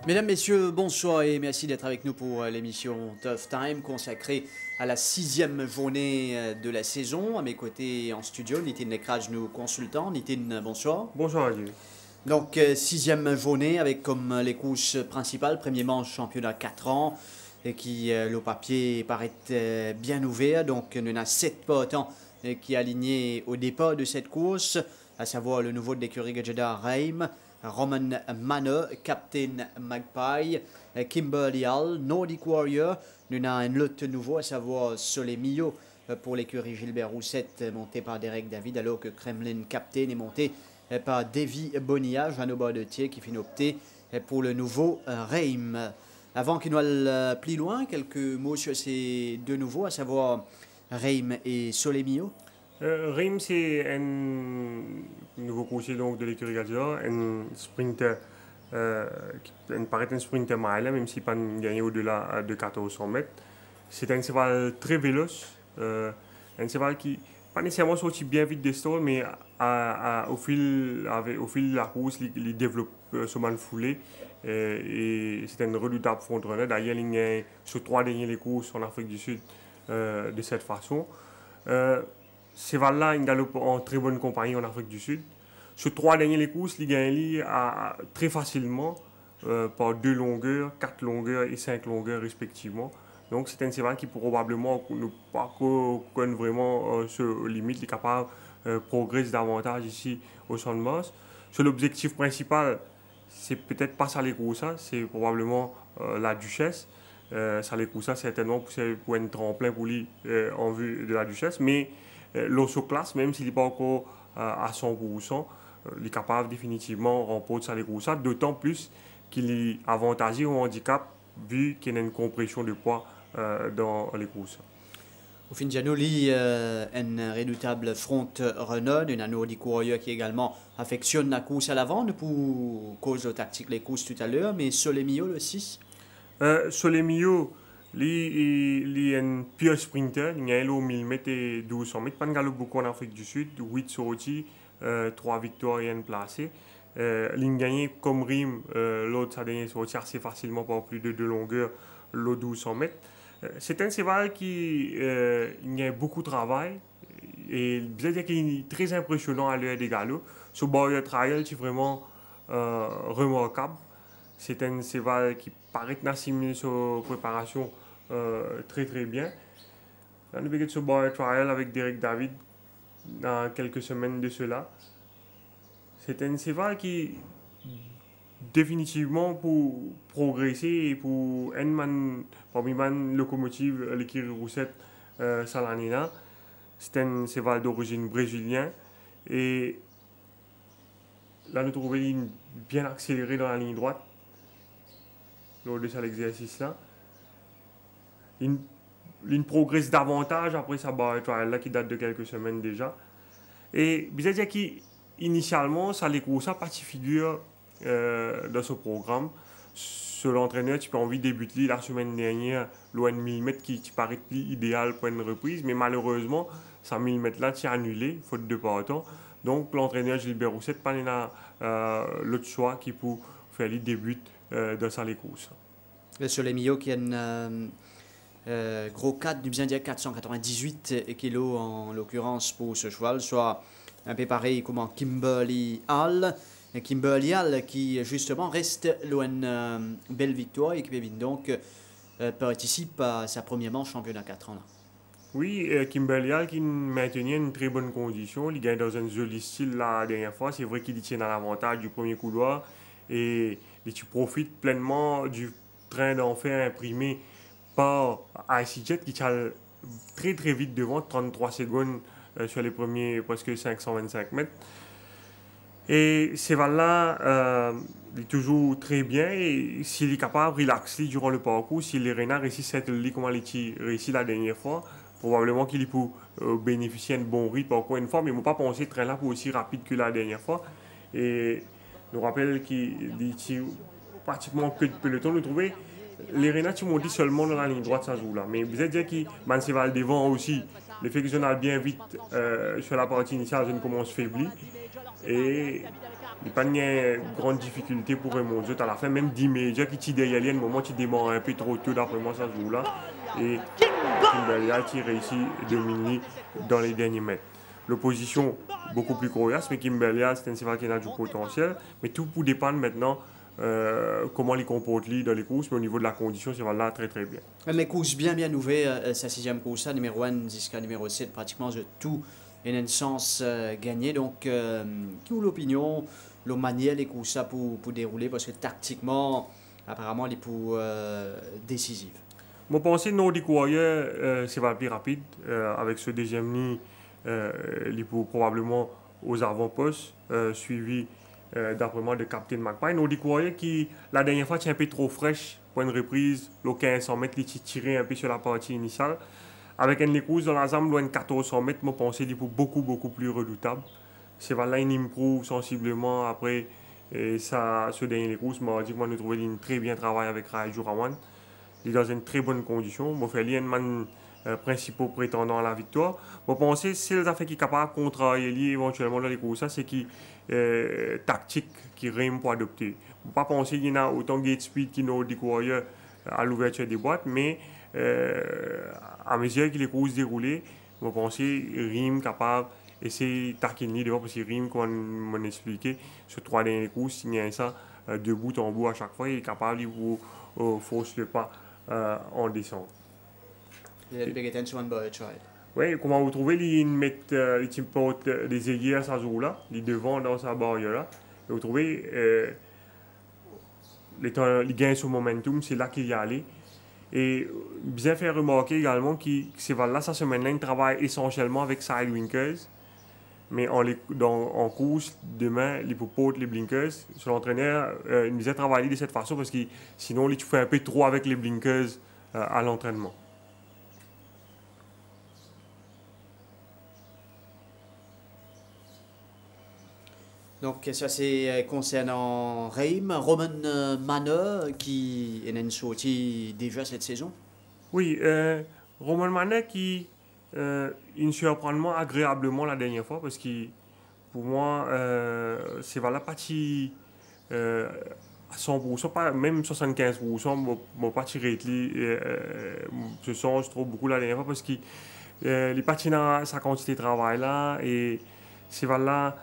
Mesdames, Messieurs, bonsoir et merci d'être avec nous pour l'émission Tough Time consacrée à la 6e journée de la saison. À mes côtés en studio, Nitin Lekraj, nos consultants. Nitin, bonsoir. Bonsoir à Dieu. Donc, 6e journée avec comme les courses principales, premier manche championnat 4 ans, et qui, le papier paraît bien ouvert. Donc, nous avons 7 partants qui est aligné au départ de cette course, à savoir le nouveau de l'écurie Jeddah Reim, Roman Manor, Captain Magpie, Kimberly Hall, Nordic Warrior. Nous avons un lot nouveau, à savoir Solemio pour l'écurie Gilbert Roussette, monté par Derek David, alors que Kremlin Captain est monté par Davy Bonilla, Jeannot Bardetier, qui finit opté pour le nouveau Reim. Avant qu'il nous aille plus loin, quelques mots sur ces deux nouveaux, à savoir Reim et Solemio. Reim, c'est un nouveau coursier donc, de l'écurie Gazor, un sprinter qui paraît un sprinter mile, même s'il n'a pas gagné au-delà de 1400 mètres. C'est un cheval très véloce, un cheval qui pas nécessairement sorti bien vite des stalls, mais au fil de la course, il développe son man foulé. Et c'est un redoutable front-runner. D'ailleurs, il a sur 3 dernières courses en Afrique du Sud de cette façon. Ce cheval-là, il galope en très bonne compagnie en Afrique du Sud. Sur 3 dernières courses, il gagne très facilement par 2 longueurs, 4 longueurs et 5 longueurs respectivement. Donc c'est un cheval qui probablement ne pas connaît vraiment ce limite, il est capable de progresser davantage ici au Champ de Mars. Sur l'objectif principal, c'est peut-être pas Salekousa, c'est probablement la Duchesse. Salekousa, certainement pour un tremplin pour lui en vue de la Duchesse, mais l'Osso-Classe, même s'il n'est pas encore à 100%, il est capable définitivement de remporter Salekousa, d'autant plus qu'il est avantagé au handicap vu qu'il y a une compression de poids dans les courses. Au fin Giannoli, un redoutable front-runner, un Nordic Warrior qui également affectionne la course à l'avant, pour cause de tactique les courses tout à l'heure, mais Solemio le 6. Solemio, il est un pur sprinter, il a 1000 mètres et 1200 mètres, pas de galop beaucoup en Afrique du Sud, 8 sorties, 3 victoires et 1 placée. Il a gagné comme Rim, l'autre sa dernière sortie assez facilement par plus de 2 longueurs, l'autre 1200 mètres. C'est un cheval qui a beaucoup de travail et dire qu'il est très impressionnant à l'heure des galops. Ce Barrier Trial, c'est vraiment remarquable. C'est un cheval qui paraît assimilé sa préparation très très bien. On a vu ce Barrier Trial avec Derek David dans quelques semaines de cela. C'est un cheval qui définitivement pour progresser et pour un man parmi man locomotive l'écurie Roussette Salanina. C'est un cheval d'origine brésilienne et là nous trouvons bien accéléré dans la ligne droite lors de cet exercice là. Il progresse davantage après sa barre trial là qui date de quelques semaines déjà. Et bien dire qu'initialement ça les courses partie figure dans ce programme. Sur l'entraîneur, tu peux envie de débuter la semaine dernière, loin de 1000 mètres qui paraît idéal pour une reprise, mais malheureusement, ça 1000 mètres là, tu as annulé, faute de partant. Donc l'entraîneur Gilbert Roussette, pas l'autre choix qui peut faire le début dans sa course. Le Solemio qui a un gros 4, du bien dire 498 kg en l'occurrence pour ce cheval, soit un peu pareil comme en Kimberly Hall. Kimberly Hall qui justement reste loin belle victoire et qui donc participe à sa première manche championnat 4 ans. Là. Oui, Kimberly Hall qui maintenait une très bonne condition, il gagne dans un joli style la dernière fois, c'est vrai qu'il tient à l'avantage du premier couloir et tu profites pleinement du train d'enfer imprimé par ICJet qui tient très très vite devant, 33 secondes sur les premiers presque 525 mètres. Et ce cheval-là, il est toujours très bien et s'il est capable de relaxer durant le parcours, si les renards réussissent à être comme il réussi la dernière fois, probablement qu'il peut bénéficier d'un bon rythme encore une fois, mais il ne faut pas penser que le train-là pour aussi rapide que la dernière fois. Et je rappelle qu'il est pratiquement que de peloton, nous trouvons les renards qui m'ont dit seulement dans la ligne droite ça joue là. Mais vous êtes dire que le cheval devant aussi, le fait que je n'aille bien vite sur la partie initiale, je ne commence faibli. Et il n'y a pas de grande difficulté pour remonter à la fin. Même 10 médias qui tirent derrière, il y a un moment qui démarre un peu trop tôt, d'après moi, ça joue là. Et Kimberley qui réussit à dominer dans les derniers mètres. L'opposition beaucoup plus coriace, mais Kimberley, c'est un cheval qui a du potentiel. Mais tout pour dépendre maintenant comment les comporte dans les courses, mais au niveau de la condition, c'est là très très bien. Mais course bien ouverte, sa sixième course, numéro 1 jusqu'à numéro 7, pratiquement de tout a une chance gagnée. Donc, qui a l'opinion, le manière les courses pour dérouler, parce que tactiquement, apparemment, il est pour décisif. Moi, je pense que Nordic Warrior, c'est le plus rapide. Avec ce deuxième nid, il est probablement aux avant-postes, suivi d'après moi de Captain McPie. Nordic Warrior qui, la dernière fois, était un peu trop fraîche pour une reprise. Le 1500 mètres, il était tiré un peu sur la partie initiale. Avec une course dans l'ensemble, loin de 1400 mètres, je pense qu'il est beaucoup plus redoutable. C'est là il improve sensiblement après ce dernier course. Je dit que moi, nous trouvons qu'il très bien travaillé avec Raiju Rawan. Il est dans une très bonne condition. Je fais un principaux prétendants à la victoire. Je pense que c'est les affaires qui sont capables de contrarier éventuellement dans les courses, c'est qui tactique qui rime pour adopter. Je ne pas penser qu'il y a autant de gate speed qui n'ont des coureurs à l'ouverture des boîtes, mais à mesure que les courses déroulent, je pense que rime capable essayer de taquiner devant parce que rime, comme on m'a expliqué, sur 3 dernières courses, il y a ça de bout en bout à chaque fois, il est capable de forcer le pas en descente. Oui, comment vous trouvez, il met les aiguilles à sa joue là, il devant dans sa barrière là. Et vous trouvez, il gagne son momentum, c'est là qu'il y allait. Et bien faire remarquer également que c'est là, cette semaine-là, il travaille essentiellement avec Sidewinkers. Mais en course, demain, il peut porter les blinkers. Son entraîneur, il me disait travailler de cette façon parce que sinon, il fait un peu trop avec les blinkers à l'entraînement. Donc ça c'est concernant Reim, Roman Manor qui est sorti déjà cette saison. Oui, Roman Manor qui il surprend agréablement la dernière fois parce que pour moi c'est la partie à 100%, pas, même 75%, mon parti rétli je sens trop beaucoup la dernière fois parce que les parties dans sa quantité de travail là et c'est là.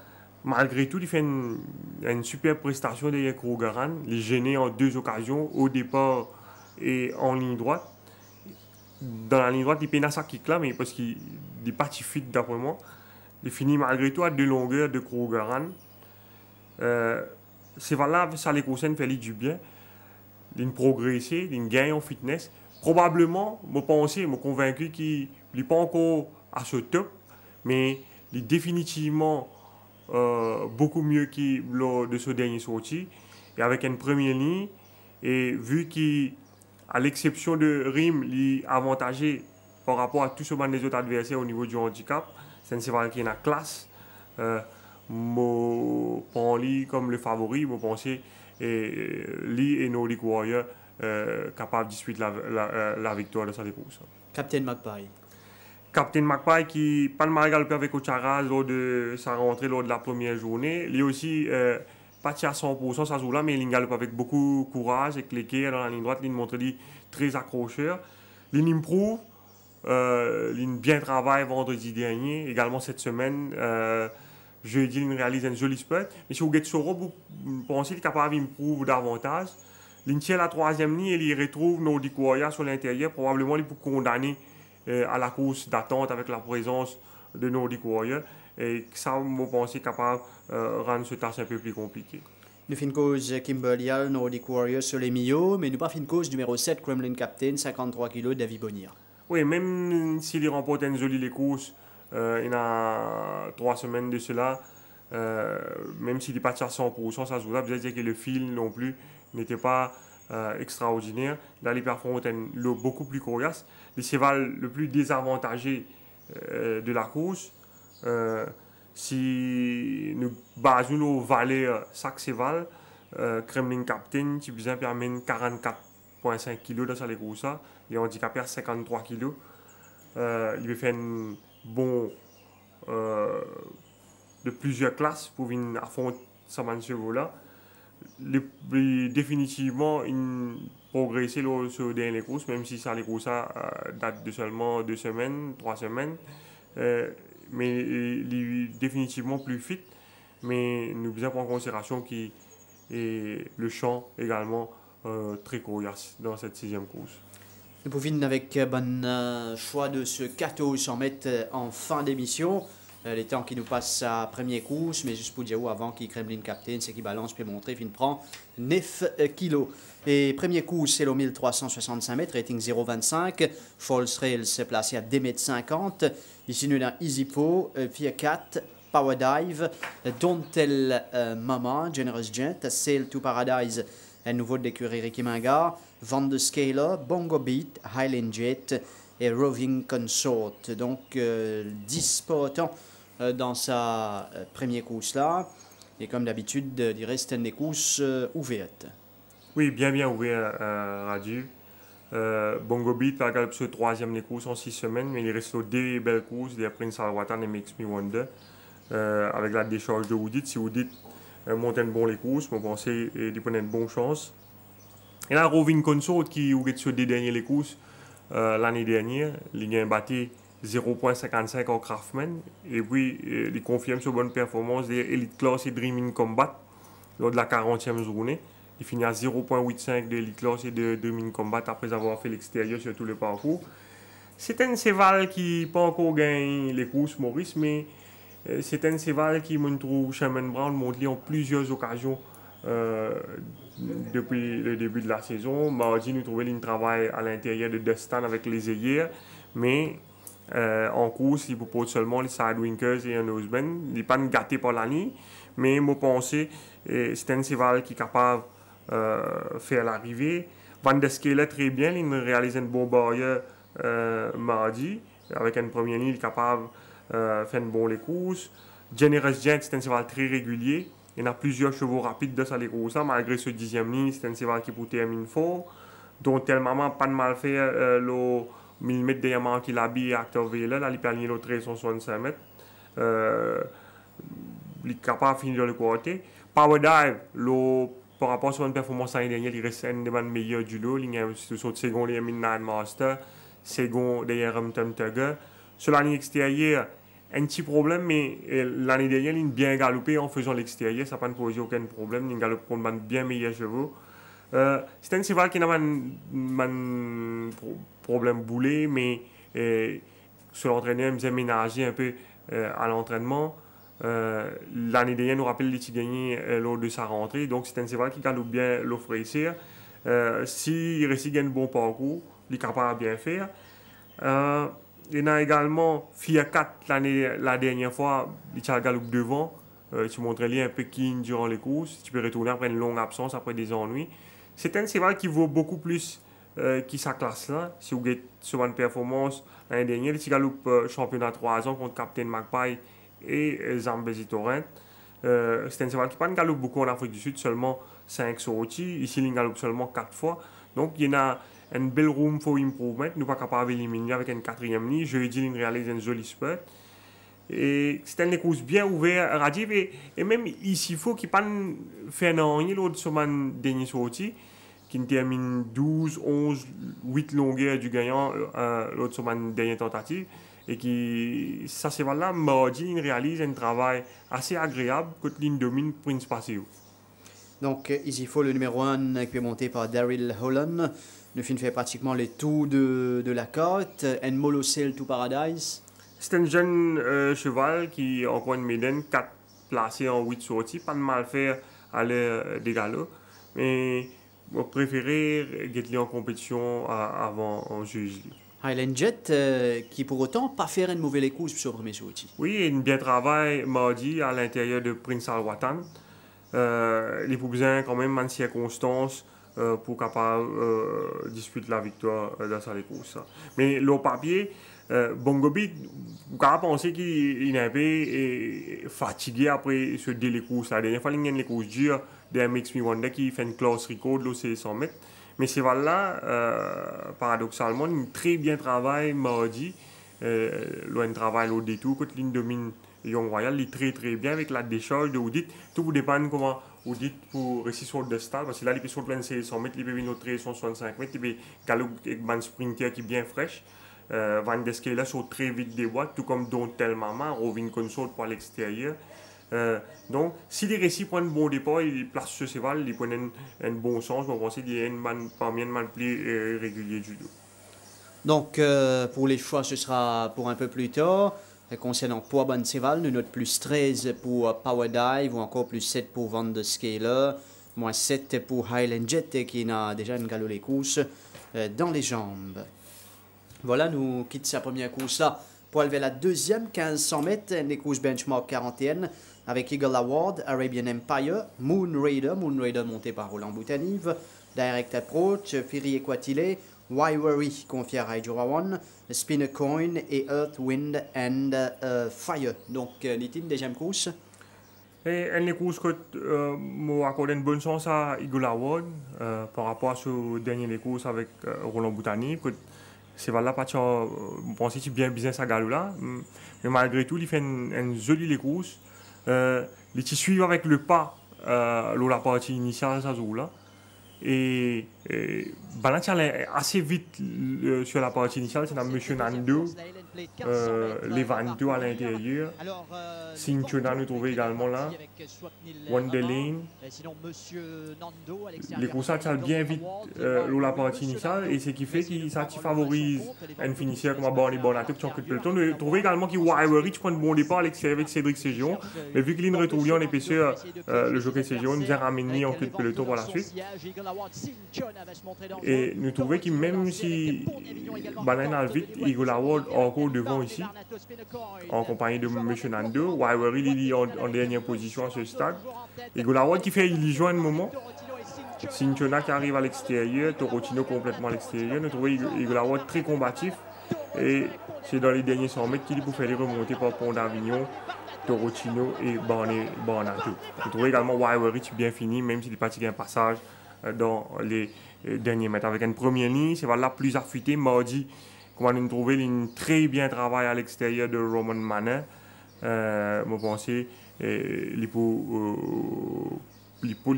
Malgré tout, il fait une super prestation derrière Krugeran. Il est gêné en 2 occasions, au départ et en ligne droite. Dans la ligne droite, il peine à sa kick là, mais parce qu'il est parti fit d'après moi. Il finit malgré tout à 2 longueurs de Krugeran. C'est là ça les conseils fait du bien. Il progresse, il gagne en fitness. Probablement, je pense, je suis convaincu qu'il n'est pas encore à ce top, mais il est définitivement beaucoup mieux que lors de ce dernier sorti et avec une première ligne et vu qu'à l'exception de Rim il est avantagé par rapport à tous les autres adversaires au niveau du handicap, c'est un cheval qui est en classe. Je prends lui comme le favori, je pense lui et Nordic Warrior capable de disputer la victoire de cette course. Captain McPie. Captain McPie qui pas le mal avec Ocharaz lors de sa rentrée lors de la première journée. Il est aussi pas à 100% ça joue là, mais il galope avec beaucoup de courage et cliqué dans la ligne droite. Il montre très accrocheur. Il improve. Il bien travaille vendredi dernier. Également cette semaine, jeudi, il réalise un joli spot. Mais si vous êtes sur vous pensez qu'il est capable d'improve davantage. Il tient la 3e ligne et il retrouve Nordic Warrior sur l'intérieur. Probablement, il peut condamner à la course d'attente avec la présence de Nordic Warrior et ça, je pense, capable de rendre ce tâche un peu plus compliqué. Nous fin cause Kimberley, Nordic Warrior sur les milieux, mais nous pas fin cause numéro 7, Kremlin Captain, 53 kg, David Bonnier. Oui, même s'il remporte une jolie course, il y a 3 semaines de cela, même s'il est parti à 100%, ça se voit, vous dire que le fil non plus n'était pas extraordinaire. Là, les performances sont beaucoup plus coriaces. Le cheval le plus désavantagé de la course, si nous basons nos valeurs chaque cheval, Kremlin Captain, qui besoin permet 44,5 kg dans sa course, il est handicapé à 53 kg. Il veut faire un bon de plusieurs classes pour venir affronter ce chevaux-là. Définitivement, ils progresser sur les courses, même si ça, les courses date de seulement 2 semaines, 3 semaines. Mais il est définitivement plus fit. Mais nous devons prendre en considération que le champ également très coriace dans cette 6e course. Nous pouvons avec bon choix de ce 1400 mètres en fin d'émission. Les temps qui nous passent à première course, mais juste pour dire avant qui Kremlin Captain, c'est qui balance, puis montrer, puis prend 9 kilos. Et première course, c'est le 1365 mètres, rating 0,25. False Rails s'est placé à 2,50 m. Ici, nous avons Easy Po, Fear 4, Power Dive, Don't Tell Mama, Generous Jet, Sail to Paradise, un nouveau de l'écurie Ricky Mangard, Van de Scaler, Bongo Beat, Highland Jet et Roving Consort. Donc, 10 partants dans sa première course là. Et comme d'habitude, il reste des courses ouvertes. Oui, bien ouvert, Radu. Bongo Beat va gagner sur 3e les courses en 6 semaines, mais il reste deux belles courses, des Prince Alwatan et Makes Me Wonder. Avec la décharge de Woodit, si Woodit monte bon les courses, je pense qu'il peut avoir de bonnes chances. Et là, Roving Consort qui a sur des dernières les courses l'année dernière, il a battu 0,55 en Craftman. Et puis, il confirme sur bonne performance des Elite Class et Dreaming Combat lors de la 40e journée. Il finit à 0,85 de Elite Class et de Dreaming Combat après avoir fait l'extérieur sur tout le parcours. C'est un cheval qui n'a pas encore gagné les courses, Maurice, mais c'est un cheval qui, me trouve, Sherman Brown montre en plusieurs occasions depuis le début de la saison. Mardi, nous trouvons un travail à l'intérieur de Dustin avec les œillères, mais en course, il propose seulement les Sidewinkers et un Noseband. Il n'est pas gâté par la nuit, mais je pense que c'est un cheval qui est capable de faire l'arrivée. Van der Scaler très bien, il réalise un bon barrière mardi. Avec une première ligne, il est capable de faire bon les courses. Generous Jet, c'est un cheval très régulier. Il y a plusieurs chevaux rapides dans les courses, malgré ce 10e ligne, c'est un cheval qui peut terminer fort. Donc, tellement pas de mal faire le millimètre de diamant qu'il habille Acteur VL, là, il peut aligner le 1365 mètres. Il est capable de finir dans le côté. Power Dive, par rapport à une performance l'année dernière, il reste un des meilleurs du lot. Il y a un second derrière Midnight Master, second derrière Rumtum Tugger. Sur la ligne extérieure, un petit problème, mais l'année dernière, il a bien galopé en faisant l'extérieur. Ça n'a pas posé aucun problème. Il galope contre bien meilleurs chevaux. C'est un cheval qui n'a pas de problème boulet, mais sur l'entraîneur, il a ménagé un peu à l'entraînement. L'année dernière, nous rappelle qu'il a gagné lors de sa rentrée. Donc, c'est un cheval qui galope bien l'offre ici. S'il réussit un bon parcours, il est capable de bien faire. Il y a également Fear 4 la dernière fois, il a galopé devant. Tu montrais un peu qui durant les courses. Tu peux retourner après une longue absence, après des ennuis. C'est un cheval qui vaut beaucoup plus que sa classe là. Si vous avez sur une performance l'année dernière, il galope championnat 3 ans contre Captain Magpie et Zambezi Torrent. C'est un cheval qui ne galope beaucoup en Afrique du Sud, seulement 5 sorties. Ici, il galope seulement 4 fois. Donc, il y a une belle room for improvement. Nous ne sommes pas capables d'éliminer avec une 4e ligne. Jeudi, il réalise un joli spurt. Et c'est une course bien ouverte, Rajiv. Et même ici, il faut qu'il ne fasse rien l'autre sur ma dernière sortie, qui termine 12, 11, 8 longueurs du gagnant, l'autre sur ma dernière tentative. Et qui, ça c'est voilà, mardi, il réalise un travail assez agréable quand il domine Prince Passeo. Donc, ici, il faut le numéro 1 qui est monté par Daryl Holland. Le film fait pratiquement les tours de la carte. And Molo Sail to Paradise. C'est un jeune cheval qui, encore une maiden, 4 placés en 8 sorties. Pas de mal faire à l'air des galops. Mais je préférais gagner en compétition avant en juge. Highland Jet, qui pour autant pas faire une mauvaise course sur le premier sortie. Oui, il bien travail mardi à l'intérieur de Prince Alwatan. Il est besoin quand même de circonstances pour capable disputer la victoire dans sa course. Mais le papier, Bongo Beat, vous pouvez penser qu'il est un peu fatigué après ce délai de course. La dernière fois, il y a une course dure de Makes Me Wonder qui fait une classe record de 100 mètres. Mais ces là paradoxalement, il très bien travail mardi. Un travail au détour, quand il domine Young Royal, il est très bien avec la décharge de Oudit. Tout vous dépend comment Oudit pour réussir sur le stade, parce que là, il peut sur plein de 100 mètres, il peut venir notre 165 mètres, il peut galoper avec un sprinter qui est bien fraîche. Van der Skey là saute très vite des boîtes, tout comme Dontel Mama, Rovin Console pour l'extérieur. Donc, si les récits prennent un bon départ, ils placent ce cheval, ils prennent un bon sens, on pense qu'il y a parmi un mal plus régulier du dos. Donc, pour les choix, ce sera pour un peu plus tard. Concernant Poids Bonseval, nous note plus 13 pour Power Dive ou encore plus 7 pour Van der Scaler, moins 7 pour Highland Jet qui a déjà une galop les courses dans les jambes. Voilà, nous quittons sa première course là pour élever la deuxième, 1500 mètres, les courses benchmark 41 avec Eagle Award, Arabian Empire, Moon Raider monté par Roland Boutanive, Direct Approach, Fury Equatile, Why Worry confié à Raijurawan, Spinner Coin et Earth, Wind and Fire. Donc, l'itine deuxième course. Et les courses que m'accorde une bonne chance à Eagle Award par rapport à ce dernier courses avec Roland Boutanive. C'est là pas je pense que bien business à galop là, mais malgré tout il fait une jolie les courses. Il suit avec le pas la partie initiale ça joue là. Et Balance est assez vite sur la partie initiale, c'est dans Monsieur Nando, les 22 à l'intérieur. Cinchona nous trouvons également là, Wonderlane. Les courses ça bien vite la partie initiale et ce qui fait que ça favorise un finisseur comme Barney Bonato qui est en queue de peloton. Nous trouvons également qu'il Wiry prend un bon départ à l'extérieur avec Cédric Ségion, mais vu qu'il est retrouvé en épaisseur, le jockey Ségion nous a ramené en queue de peloton par la suite. Et nous trouvons que même si Banane a vite, Eagle Award encore devant ici, en compagnie de M. Nando, Wiry il est en dernière position à ce stade. Eagle Award qui fait illusion à un moment. Cinchona qui arrive à l'extérieur, Torotino complètement à l'extérieur. Nous trouvons Eagle Award très combatif. Et c'est dans les derniers 100 mètres qu'il faut faire les remonter par Pont d'Avignon, Torotino et Barney Bonato. Nous trouvons également Wiry bien fini, même s'il n'est pas tiré un passage dans les derniers mètres. Avec une première ligne, c'est là plus affûté. Mardi, comme on a trouvé une très bien travail à l'extérieur de Roman Manor. Je pense qu'il est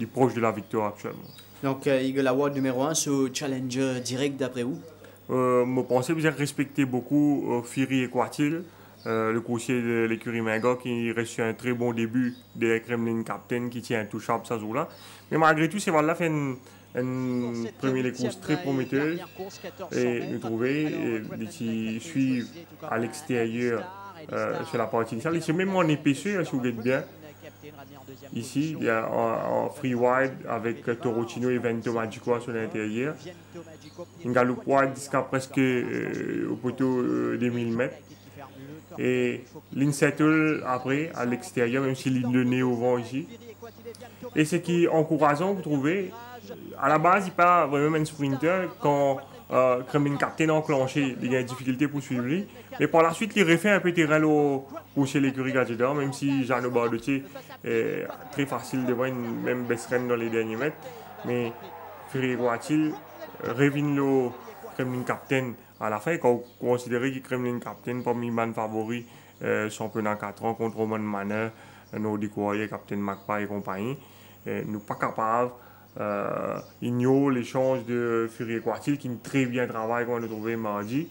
proche de la victoire actuellement. Donc, Eagle Award numéro 1 sur Challenger direct d'après vous? Je pense que vous avez respecté beaucoup Fury Equatile, le coursier de l'écurie Minga qui a reçu un très bon début des Kremlin Captain qui tient un touchable ça jour-là. Mais malgré tout, c'est là fait une première course très prometteuse et nous trouvons qui suivent à l'extérieur sur la partie initiale. C'est même en épaisseur, si vous voulez bien. Ici, il y a en free wide avec Torotino et Vento Magico sur l'intérieur. Une galope wide jusqu'à presque au poteau des 1000 mètres. Et l'insettle après à l'extérieur, même s'il est le nez au vent ici. Et ce qui est encourageant, vous trouvez, à la base, il n'est pas vraiment un sprinter. Quand Kremlin Captain a enclenché, il y a une difficulté pour suivre lui. Mais par la suite, il refait un peu terrain pour chez l'écurie Gadget, même si Jean Bardotier est très facile de voir une même baisse dans les derniers mètres. Mais Fury Equatile revient le Kremlin Captain à la fin, quand on considère que Kremlin Captain parmi les favoris championnat 4 ans contre Roman Manor, Nordic Warrior, Captain Magpie et compagnie. Nous pas capables ignorer l'échange de Fury Equatile qui très bien travaille qu'on a trouvé mardi.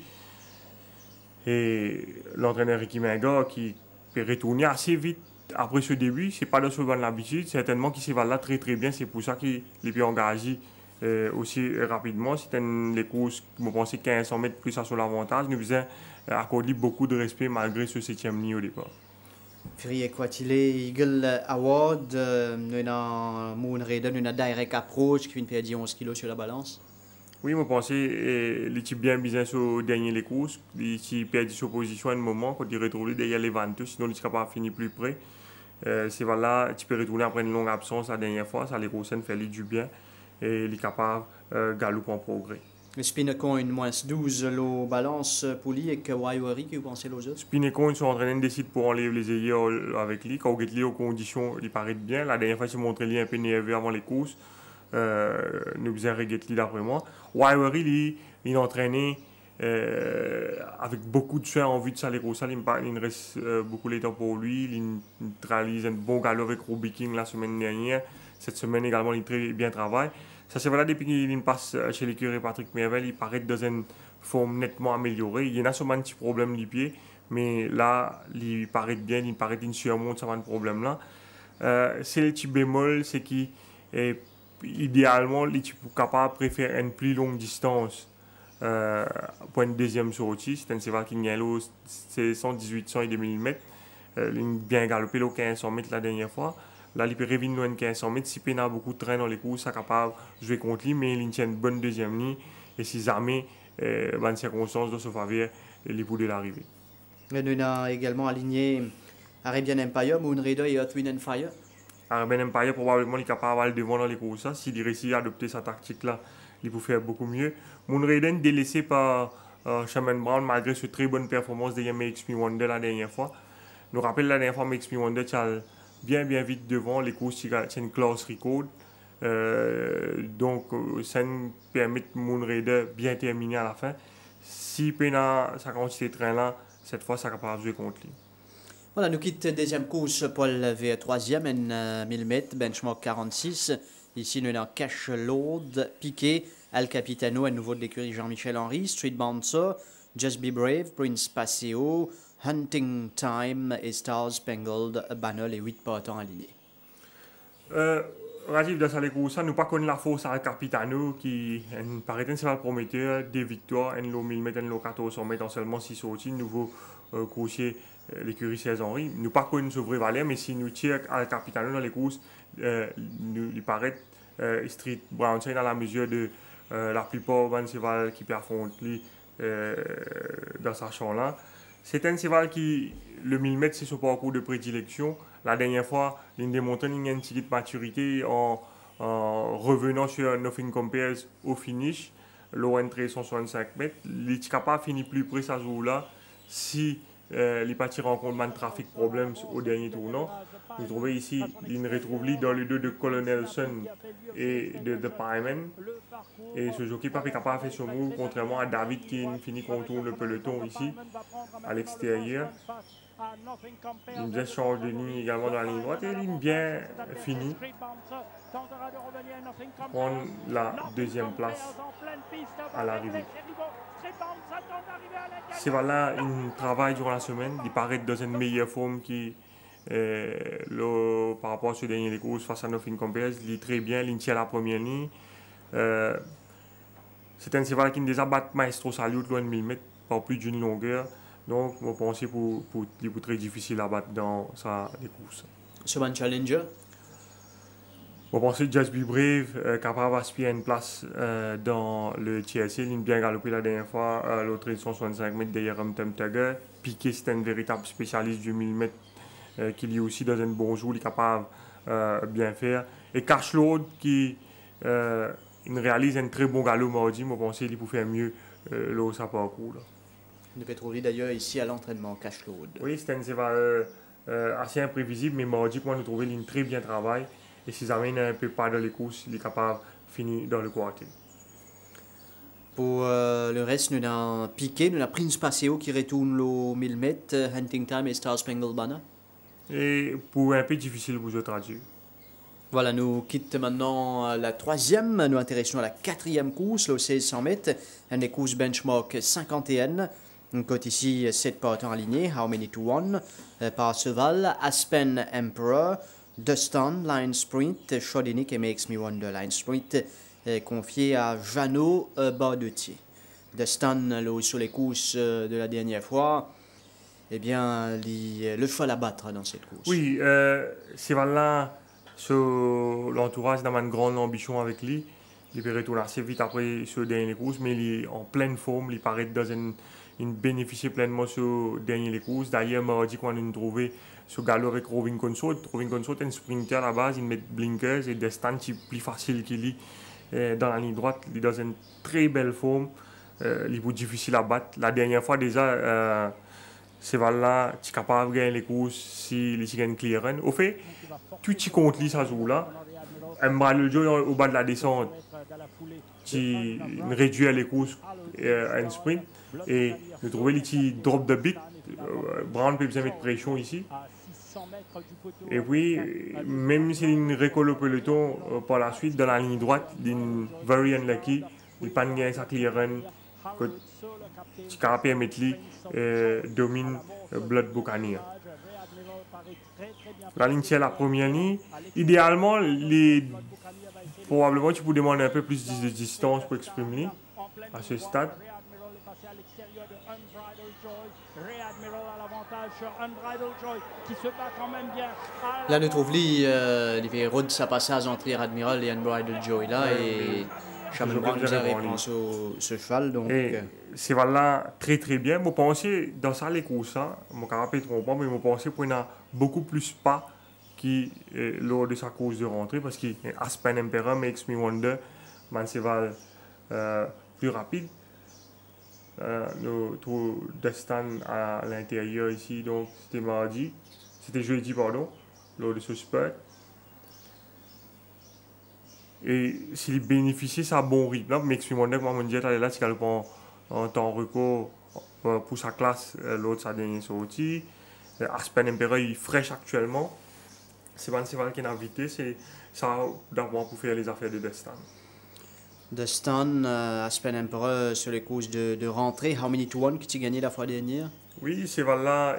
Et l'entraîneur Ricky Minga qui peut retourner assez vite après ce début, c'est pas de ce qu'on a l'habitude, certainement qu'il s'est là très bien, c'est pour ça qu'il est bien engagé aussi rapidement. C'était les courses, je pense 1500 mètres plus sur l'avantage, nous faisons accorder beaucoup de respect malgré ce 7e ligne au départ. Fury Equatile, Eagle Award, nous avons Moon Raider, nous avons Direct Approach qui vient de perdre 11 kg sur la balance. Oui, je pense que l'équipe bien business au dernier les courses, il perd sa position à un moment, quand il retrouve derrière les 22, sinon il ne sera pas fini plus près. C'est là, tu peux retourner après une longue absence la dernière fois, ça les courses fait du bien et il est capable de galoper en progrès. Le Spinnacoin, moins 12, la balance pour lui et que Wiry, que vous pensez aux autres? Spinnacoin, ils sont en train de décider pour enlever les ailleurs avec lui. Quand on regarde les conditions, il paraît bien. La dernière fois, il montré lui un peu nerveux avant les courses. Nous faisons regarder d'après moi. Wiry, il est entraîné avec beaucoup de soin en vue de ça, les courses, il reste beaucoup de temps pour lui. Il réalise un bon galop avec Ruby King la semaine dernière. Cette semaine également, il très bien travaille. Ça, c'est voilà, depuis qu'il passe chez l'écurie Patrick Mervel, il paraît dans une forme nettement améliorée. Il y en a sûrement un petit problème du pied, mais là, il paraît bien, il paraît qu'il surmonte ce problème-là. C'est le petit bémol, c'est qu'idéalement, il est capable de faire une plus longue distance pour une deuxième sortie. C'est un cheval qui a 118, 100 et 2000 mètres. Il a bien galopé le 1500 mètres la dernière fois. Là, il peut revenir dans 1500 mètres. Si il a beaucoup de train dans les courses, il est capable de jouer contre lui, mais il tient une bonne deuxième ligne. Et si jamais, dans une circonstance de ce faveur, il peut de l'arrivée. Nous avons également aligné Arabian Empire, Moonrider et Earth, Wind and Fire. Arabian Empire, probablement, il est capable d'aller devant dans les courses. S'il réussit à adopter sa tactique-là, il peut faire beaucoup mieux. Moonrider, délaissé par Shaman Brown, malgré cette très bonne performance de Makes Me Wonder la dernière fois. Nous rappelle la dernière fois, Makes Me Wonder, tu as bien vite devant les courses, c'est une clause record. Donc, ça nous permet de Moonrider bien terminer à la fin. Si Pena, sa quantité de train-là, cette fois, ça est capable de jouer contre lui. Voilà, nous quittons deuxième course pour le troisième en 1000 mètres, benchmark 46. Ici, nous avons Cash Load, Piquet, Al Capitano, à nouveau de l'écurie Jean-Michel Henry, Street Bouncer, Just Be Brave, Prince Paseo, Hunting Time et Star Spangled Banner, les 8 partants alignés. Relatif dans cette course, nous pas connaître la force à Capitano qui paraît un cheval prometteur, des victoires, un lot 1000 mètres, un lot 1400 mètres en seulement 6 sorties, nouveau coursier l'écurie 16 Henry. Nous pas connaître ce vrai valeur, mais si nous tirons à Capitano dans les courses, il paraît Street Brown dans la mesure de la plupart des chevaux qui affrontent lui dans sa champ-là. C'est un cheval qui, le 1000 mètres, c'est son parcours de prédilection. La dernière fois, il a démontré une petite maturité en revenant sur Nothing Compares au finish, l'entrée 165 mètres. Il est capable de finir plus près de ce jour-là si il pas tiré en compte de trafic problème au dernier tournant. Vous trouvez ici, il retrouve dans le dos de Colonel Sun et de The Pieman. Et ce jockey n'est pas capable de faire ce move, contrairement à David qui finit contourne le peloton ici, à l'extérieur. Il change de ligne également dans la ligne droite et une ligne bien finie. Prendre la deuxième place à l'arrivée. C'est voilà, il travaille durant la semaine, il paraît dans une meilleure forme par rapport à ce dernier courses face à Nothing Compares. Il est très bien, il tient la première ligne. C'est un cheval qui ne déjà bat Maestro Salute loin de 1000 mètres par plus d'une longueur. Donc, je pense que c'est très difficile à battre dans les courses. Sur un challenger? Je pense que Just Be Brave capable d'aspirer à une place dans le TSC. Il a bien galopé la dernière fois, l'autre est 165 mètres derrière Rumtum Tiger. Piquet, c'est un véritable spécialiste du 1000 mètres qui est aussi dans un bon jour, il est capable de bien faire. Et Cash Load qui il réalise un très bon galop mardi, je pense qu'il peut faire mieux sa parcours. Nous pouvons trouver d'ailleurs ici à l'entraînement Cash Load. Oui, c'est un cheval assez imprévisible, mais mardi, pour nous trouver une très bien travail. Et si jamais il ne peut pas dans les courses, il est capable de finir dans le quartier. Pour le reste, nous avons Piquet, nous avons Prince Paseo qui retourne le 1000 mètres, Hunting Time et Star Spangled Banner. Et pour un peu difficile pour vous traduire. Voilà, nous quittons maintenant la troisième. Nous intéressons à la quatrième course, le 1600 mètres. Une course benchmark 51. On cote ici 7 partants alignés, How Many to One, Parseval, Aspen Emperor, Dustin, Line Sprint, Shodinic et Makes Me Wonder. Line Sprint confié à Jeannot Bardetier. Dustin, sur les courses de la dernière fois, eh bien, le cheval à battre dans cette course. Oui, c'est là. L'entourage n'a une grande ambition avec lui. Il peut retourner assez vite après ce dernier courses, mais il est en pleine forme. Il paraît dans une bénéficier pleinement sur dernier courses. D'ailleurs, mardi, quand on a trouvé ce galop avec Roving Consort. Roving Consort est un sprinter à la base, il met blinkers et des stands plus facile qu'il est dans la ligne droite. Il est dans une très belle forme. Il est difficile à battre. La dernière fois, déjà, c'est là, tu es capable de gagner les courses si il gagne clear run. Au fait, tout tu comptes lui ça joue là. Un bras le jeu au bas de la descente, tu réduis les courses à un sprint. Et nous trouvons les petits drop de bit. Brown peut bien mettre pression ici. Et puis, même s'il récolte le peloton par la suite, dans la ligne droite, il est very unlucky. Il n'a pas gagné sa clearance. Carapé Metli domine Blood Buccaneer. La ligne, c'est la première ligne. Idéalement, probablement, tu peux demander un peu plus de distance pour exprimer à ce stade. Là, nous trouvons les routes sa passage entre Admiral et Unbridled Joy là et Shaman Brown nous a répondu ce cheval donc. C'est là très très bien. Je pensais dans ça les courses, mon carapé trompant, mais je pensais pour a beaucoup plus pas qui lors de sa course de rentrée parce que Aspen Emperor makes me wonder, man cheval plus rapide. Nous trouvons Destin à l'intérieur ici, donc c'était jeudi pardon, lors de ce spurt. Et s'il bénéficie ça bon rythme, mais je me demande comment on dit là, c'est qu'elle prend un temps record pour sa classe, l'autre sa dernière sortie. Aspen Emperor il est fraîche actuellement. C'est pas un cheval qui est invité, c'est ça d'abord pour faire les affaires de Destin. Destin, Aspen Emperor sur les courses de rentrée, How Many to One qui tu gagné la fois dernière? Oui, ce cheval-là,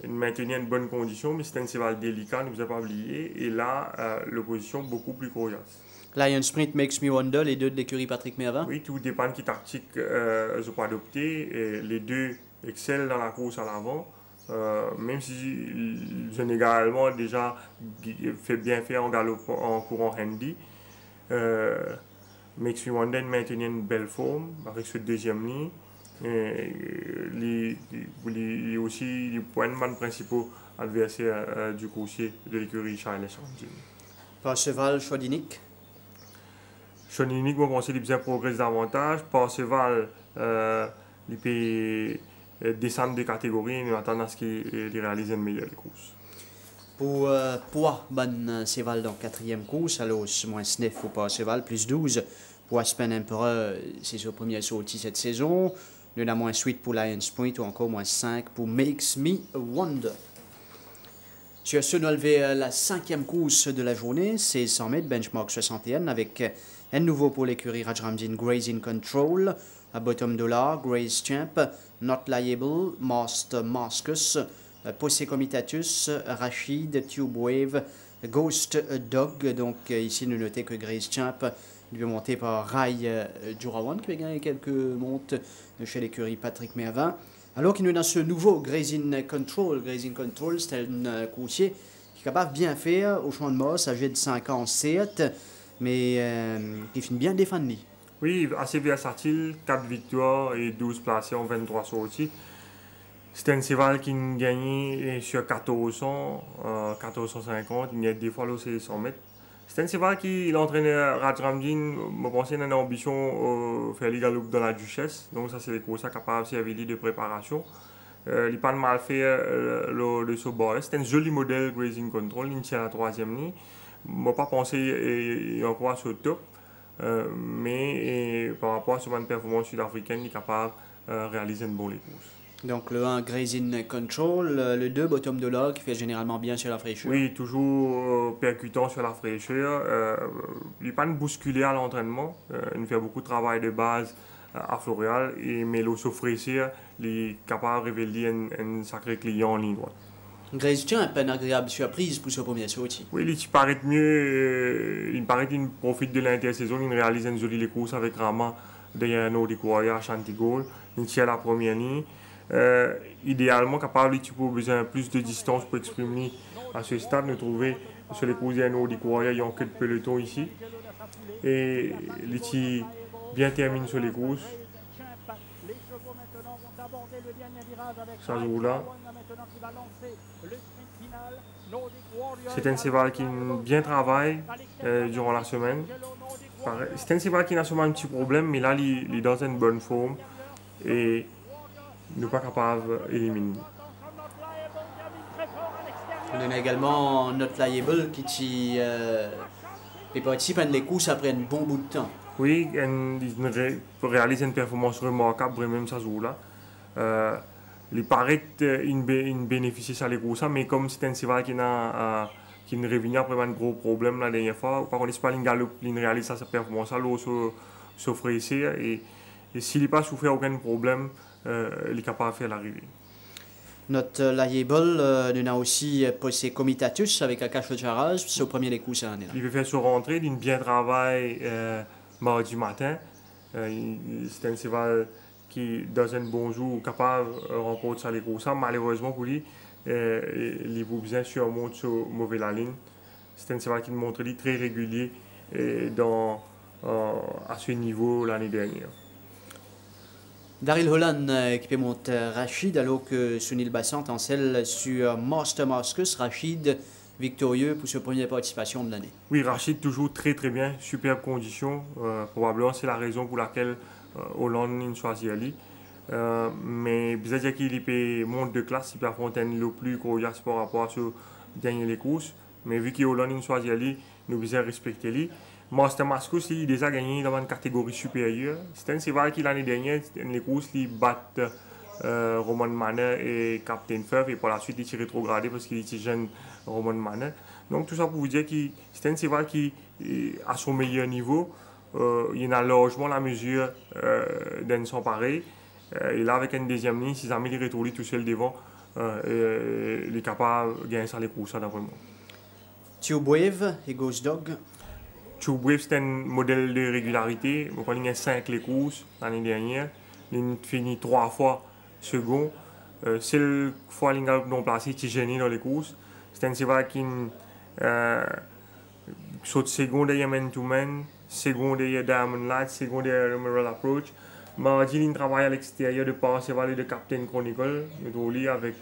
il maintenait une bonne condition, mais c'était un cheval délicat, ne vous avez pas oublié. Et là, l'opposition beaucoup plus coriace. Lion Sprint Makes Me Wonder, les deux de l'écurie Patrick Mervin? Oui, tout dépend de qui tactique je peux adopter. Et les deux excellent dans la course à l'avant. Même si je n'ai également déjà fait bien faire en courant handy. Makes Me Wonder maintenait une belle forme avec ce deuxième ligne. Les aussi les points de principaux adversaires du coursier de l'écurie Charles Engine. Par cheval, choix d'Inic? Choix d'Inic, moi, je pense qu'il progresse davantage. Par cheval, il peut descendre de catégorie en attendant à ce qu'il réalise une meilleure course. Pour poids, bon cheval dans quatrième course, alors moins 9 pour par cheval, plus 12. Pour Aspen Emperor, c'est sa première sortie cette saison. Il y en a moins 8 pour Lion Sprint ou encore moins 5 pour Makes Me Wonder. Sur ce, nous avons la cinquième course de la journée, c'est 100 mètres, benchmark 61, avec un nouveau pour l'écurie Rajramdin, Grazing Control, à Bottom Dollar, Graze Champ, Not Liable, Master Mascus, Posse Comitatus, Rachid, Tube Wave, Ghost Dog. Donc ici, nous notons que Graze Champ il est monté par Rai Jurawan, qui a gagné quelques montes chez l'écurie Patrick Mervin. Alors qu'il nous dans ce nouveau Grazing Control. Grazing Control, c'est un coursier qui est capable de bien faire au champ de mort, âgé de 57, mais qui finit bien défendu. Oui, assez versatile, 4 victoires et 12 placés en 23 sorties. C'était un cheval qui a gagné sur 1400, 1450, il y a des fois là c'est 100 mètres. C'est un cheval qui l'entraîneur Rajramdin, je pense qu'il a une ambition de faire les galops dans la Duchesse. Donc ça c'est les courses capables de préparation. Il n'a pas mal fait le saut bord. C'est un joli modèle Grazing Control, il tient la troisième ligne. Je n'ai pas pensé encore sur le top. Mais par rapport à son performance sud-africaine, il est capable de réaliser une bonne course. Donc le 1 Grazing Control, le 2 Bottom Dollar qui fait généralement bien sur la fraîcheur. Oui, toujours percutant sur la fraîcheur. Il n'est pas bousculé à l'entraînement. Il fait beaucoup de travail de base à Floréal. Mais le fraîcheur, il est capable de révéler un sacré client en ligne droite. Graze Champ est une agréable surprise pour ce premier sortie. Oui, il paraît mieux. Il paraît qu'il profite de l'intersaison. Il réalise une jolie course avec Rama derrière un autre courrier à Chantigol. Il tient la première ligne. Idéalement capable tu peux besoin plus de distance pour exprimer à ce stade. Nous trouver sur les coursiers du courrier il y a un queue de peloton ici et les bien termine sur les courses. Ça joue là. C'est un cheval qui bien travaille durant la semaine. C'est un cheval qui a souvent un petit problème, mais là il est dans une bonne forme et ne pas capable d'éliminer. On a également Not Liable qui participe à les courses après un bon bout de temps. Oui, il réalise une performance remarquable vraiment ça jour-là. Il paraît une bénéficier ça les gros ça, mais comme c'est un cheval qui ne revient après un gros problème la dernière fois, par contre, il réalise sa performance là, s'offre ici et s'il n'a pas souffert aucun problème, il est capable de faire l'arrivée. Notre Layebol nous a aussi posé Comitatus avec Akash Charage, c'est au premier des coups cette année-là. Il veut faire sa rentrée, il bien travail mardi matin. C'est un cheval qui, dans un bon jour, est capable de remporter les courses. Malheureusement pour lui, il vous bien surmonter sur mauvaise la ligne. C'est un cheval qui montre très régulier à ce niveau l'année dernière. Daryl Holland qui peut monter Rachid alors que Sunil Bassant en celle sur Master Mascus. Rachid victorieux pour sa première participation de l'année. Oui, Rachid toujours très très bien, superbe condition. Probablement c'est la raison pour laquelle Holland choisit Ali. Mais bizarre dire qu'il monte de classe, il peut affronter le plus coriace par rapport à ce gagner les courses. Mais vu que Holland choisit Ali, nous devons respecter lui. Master Mascus, il a déjà gagné dans une catégorie supérieure. C'est un cheval qui l'année dernière, les courses, il bat Roman Manner et Captain Fev et par la suite il est rétrogradé parce qu'il était jeune Roman Manner. Donc tout ça pour vous dire que c'est un cheval qui à son meilleur niveau. Il a largement la mesure d'un son pareil. Et là avec une deuxième ligne, si jamais il retourne tout seul devant, il est capable de gagner ça les courses d'après moi. Tube Wave et Ghost Dog. Tube Wave c'est un modèle de régularité. Donc on a 5 les courses l'année dernière. Il a fini 3 fois second. Seule fois qu'il a placé, il est gêné dans les courses. C'est un cheval qui saute second derrière Man to Man, second derrière Diamond Light, second derrière Emerald Approach. Mardi, il travaille à l'extérieur de Parseval et de Captain Chronicle, avec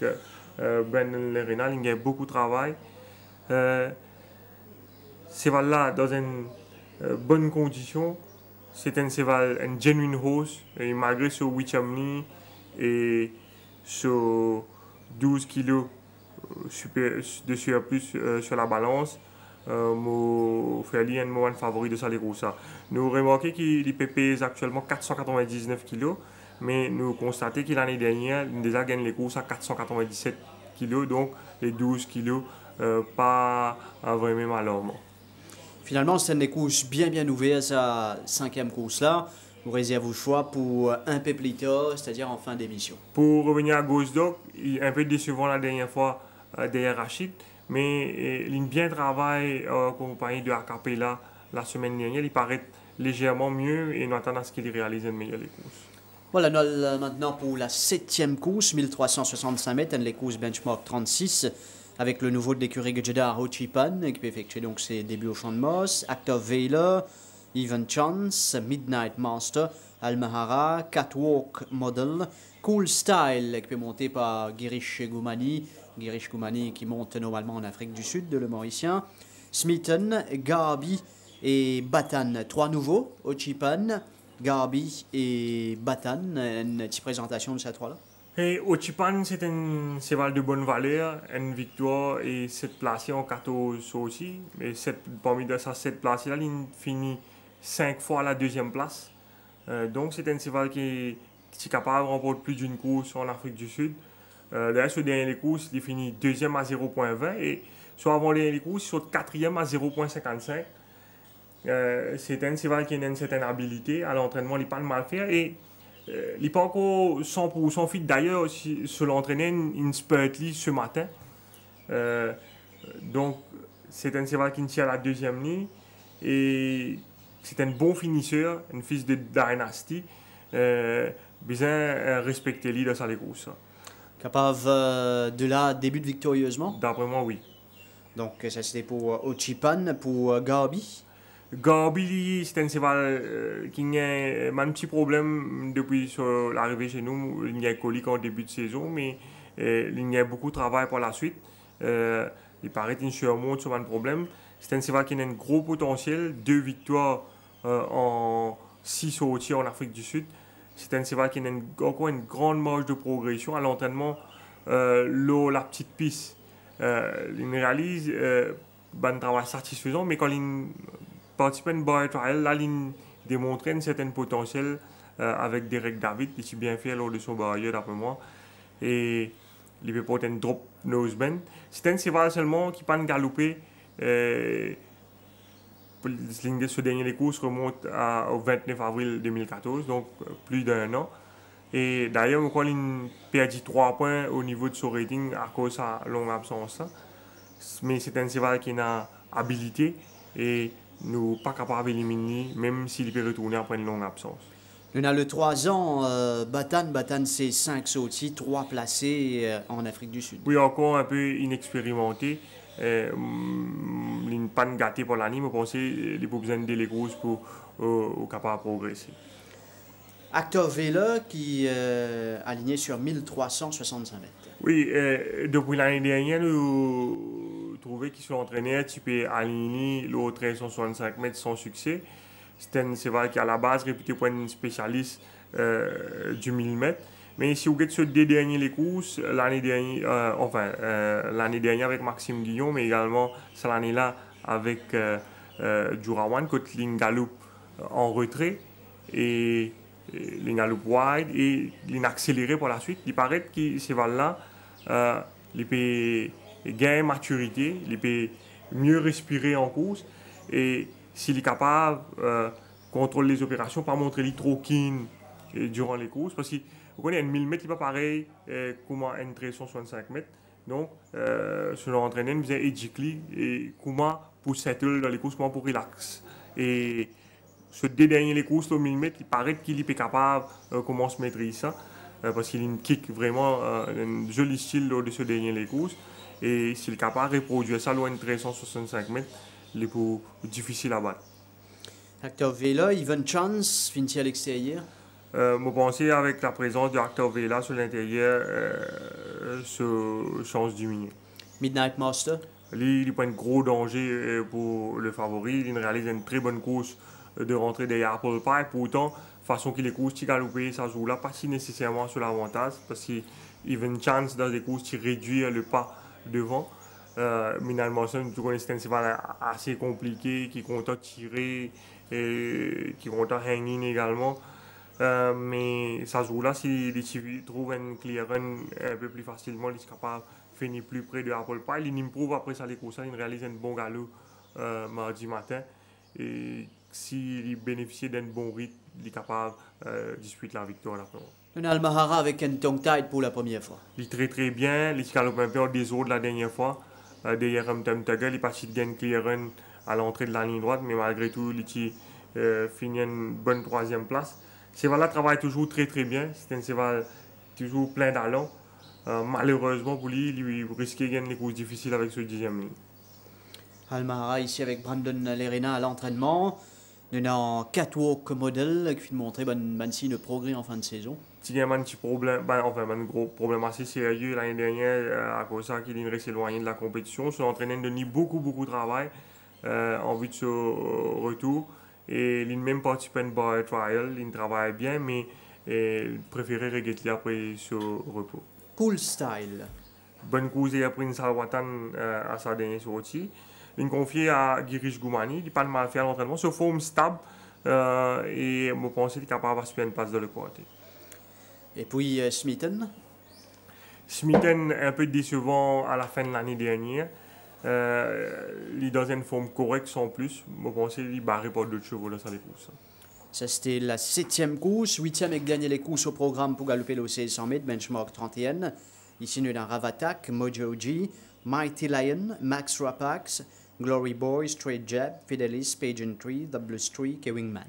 Brandon Lerena. Il y a beaucoup de travail. Cheval là dans une bonne condition. C'est un cheval, un genuine horse, et malgré ce 8 et ce 12 kg de surplus sur la balance, mon frère est un favori de ça les gros ça. Nous remarquons qu'il pèse actuellement 499 kg, mais nous constatons qu'il l'année dernière il a déjà gagné les courses à 497 kg, donc les 12 kg pas vraiment alarmant. Finalement, c'est une course bien ouverte, sa cinquième course-là. Vous réservez vos choix pour un peu plus tard, c'est-à-dire en fin d'émission. Pour revenir à Ghost Dog, il est un peu décevant la dernière fois derrière Rachid, mais il a bien travaillé en compagnie de Acapella la semaine dernière. Il paraît légèrement mieux et nous attendons à ce qu'il réalise une meilleure course. Voilà, maintenant pour la septième course, 1365 mètres, les courses benchmark 36. Avec le nouveau de l'écurie Jeddah Ochipan, qui peut effectuer donc ses débuts au champ de Moss, Actor Veiler, Even Chance, Midnight Master, Almahara, Catwalk Model, Cool Style, qui peut monter par Girish Goumani qui monte normalement en Afrique du Sud, de le Mauricien, Smeaton, Garbi et Batan. Trois nouveaux, Ochipan, Garbi et Batan. Une petite présentation de ces trois-là. Ochipan, c'est un cheval de bonne valeur, une victoire et 7 places en 14 aussi. Et parmi ces 7 places-là, il finit 5 fois à la deuxième place. Donc c'est un cheval qui est capable de remporter plus d'une course en Afrique du Sud. D'ailleurs, sur les dernières courses, il finit deuxième à 0.20 et sur avant les dernières courses, il saute quatrième à 0.55. C'est un cheval qui a une certaine habilité à l'entraînement, il n'est pas de mal faire. Et il n'est pas encore 100% fit. D'ailleurs, se l'entraîner une Spurtly ce matin. Donc, c'est un cheval qui tient à la deuxième ligne. Et c'est un bon finisseur, un fils de Dynasty. Bien respecter lui dans sa course. Capable de là, débute victorieusement? D'après moi, oui. Donc, ça c'était pour Ochipan, pour Garbi. Garbi, c'est un cheval qui a un petit problème depuis l'arrivée chez nous. Il y a colique en début de saison, mais il y a beaucoup de travail pour la suite. Il paraît qu'il surmonte ce problème. C'est un cheval qui a un gros potentiel, 2 victoires en 6 sorties en Afrique du Sud. C'est un cheval qui a encore une grande marge de progression à l'entraînement. La petite piste, il réalise un travail satisfaisant, mais quand il participe à une barre trial, là, il démontrait un certain potentiel avec Derek David, qui s'est bien fait lors de son barrière d'après moi. Et il peut porter un drop nose bend. C'est un cheval seulement qui pas galoper. Ce dernier course remonte au 29 avril 2014, donc plus d'un an. Et d'ailleurs, je crois qu'il a perdu 3 points au niveau de son rating à cause de sa longue absence. Mais c'est un cheval qui a habilité et nous pas capable d'éliminer, même s'il peut retourner après une longue absence. On a le 3 ans, Batan c'est 5 sautis, 3 placés en Afrique du Sud. Oui, encore un peu inexpérimenté. Il n'est pas gâté pour l'année, mais je pense qu'il a besoin de les courses pour capable de progresser. Actor Vela qui aligné sur 1365 mètres. Oui, depuis l'année dernière, nous trouvons qu'ils sont entraînés, tu peux aligner l'autre 1365 mètres sans succès. C'est un cheval qui à la base réputé pour un spécialiste du 1000 mètres. Mais si vous regardez sur deux dernières courses, l'année dernière avec Maxime Guillon, mais également cette année-là avec Durawan, quand il galope en retrait et il galope wide et il accéléré pour la suite. Il paraît que ce cheval-là, il peut gagner maturité, il peut mieux respirer en course et s'il est capable de contrôler les opérations, pas montrer les trop keen durant les courses, parce que vous connaissez, un 1000 mètres, il n'est pas pareil comment un 1365 mètres. Donc, selon l'entraîneur, il faisait éduquer et comment pour settle dans les courses, comment pour relax. Et ce deux derniers courses, le 1000 mètres, il paraît qu'il est capable de comment se maîtriser ça, parce qu'il a une kick vraiment, un joli style lors de ce dernier courses. Et s'il est capable de reproduire ça loin de 1365 mètres, il est plus difficile à battre. Actor Vela, Even Chance, finit à l'extérieur. Je pense avec la présence de Actor Vela sur l'intérieur, ce chance diminuer. Midnight Master. Il prend un gros danger pour le favori. Il réalise une très bonne course de rentrer derrière Apple Pie. Pourtant, façon qu'il les courses, qui galopé, ça joue là, pas si nécessairement sur l'avantage, parce qu'il y a une chance dans des courses qui réduit le pas devant. Midnight Master, tu connais, c'est un cheval assez compliqué, qui compte tirer, et qui compte hanging également. Mais ça joue là, si il trouve un clearance un peu plus facilement, il est capable de finir plus près de Apple Pie. Il improve après ça les courses, il réalise un bon galop mardi matin. Et s'il bénéficie d'un bon rythme, il est capable de disputer la victoire là. On a Almahara avec un tongue tide pour la première fois. Il est très très bien, il galope un peu en désordre la dernière fois. Derrière un Tuggle, il est parti de gain clearance à l'entrée de la ligne droite, mais malgré tout, il finit une bonne troisième place. Ce cheval-là travaille toujours très très bien. C'est un cheval toujours plein d'allants. Malheureusement pour lui, il risquait de gagner les courses difficiles avec ce 10e ligne. Almahara ici avec Brandon Lerena à l'entraînement. On a un catwalk model qui fait montrer un signe de progrès en fin de saison. Il y a un petit problème, un gros problème assez sérieux l'année dernière à cause de ça qu'il reste éloigné de la compétition. Son entraîneur donne beaucoup de travail en vue de ce retour. Et il même participé à une bar trial, il travaille bien, mais il préférait regretter après ce repos. Cool Style. Bonne course après une Salwatan à sa dernière sortie. Il confié à Girish Goumani, il n'a pas de mal fait à l'entraînement, se forme stable et je pense qu'il est capable de une place dans le côté. Et puis Smithen. Smithen un peu décevant à la fin de l'année dernière. Il est dans une forme correcte sans plus. Je pense qu'il est barré par d'autres chevaux dans sa course. Ça c'était la 7e course. 8e avec gagné les courses au programme pour galoper le 1600 mètres, benchmark 31. Ici nous avons Ravatak, Mojo G, Mighty Lion, Max Rapax, Glory Boy, Straight Jab, Fidelis, Pageantry, The Blue Streak et Wingman.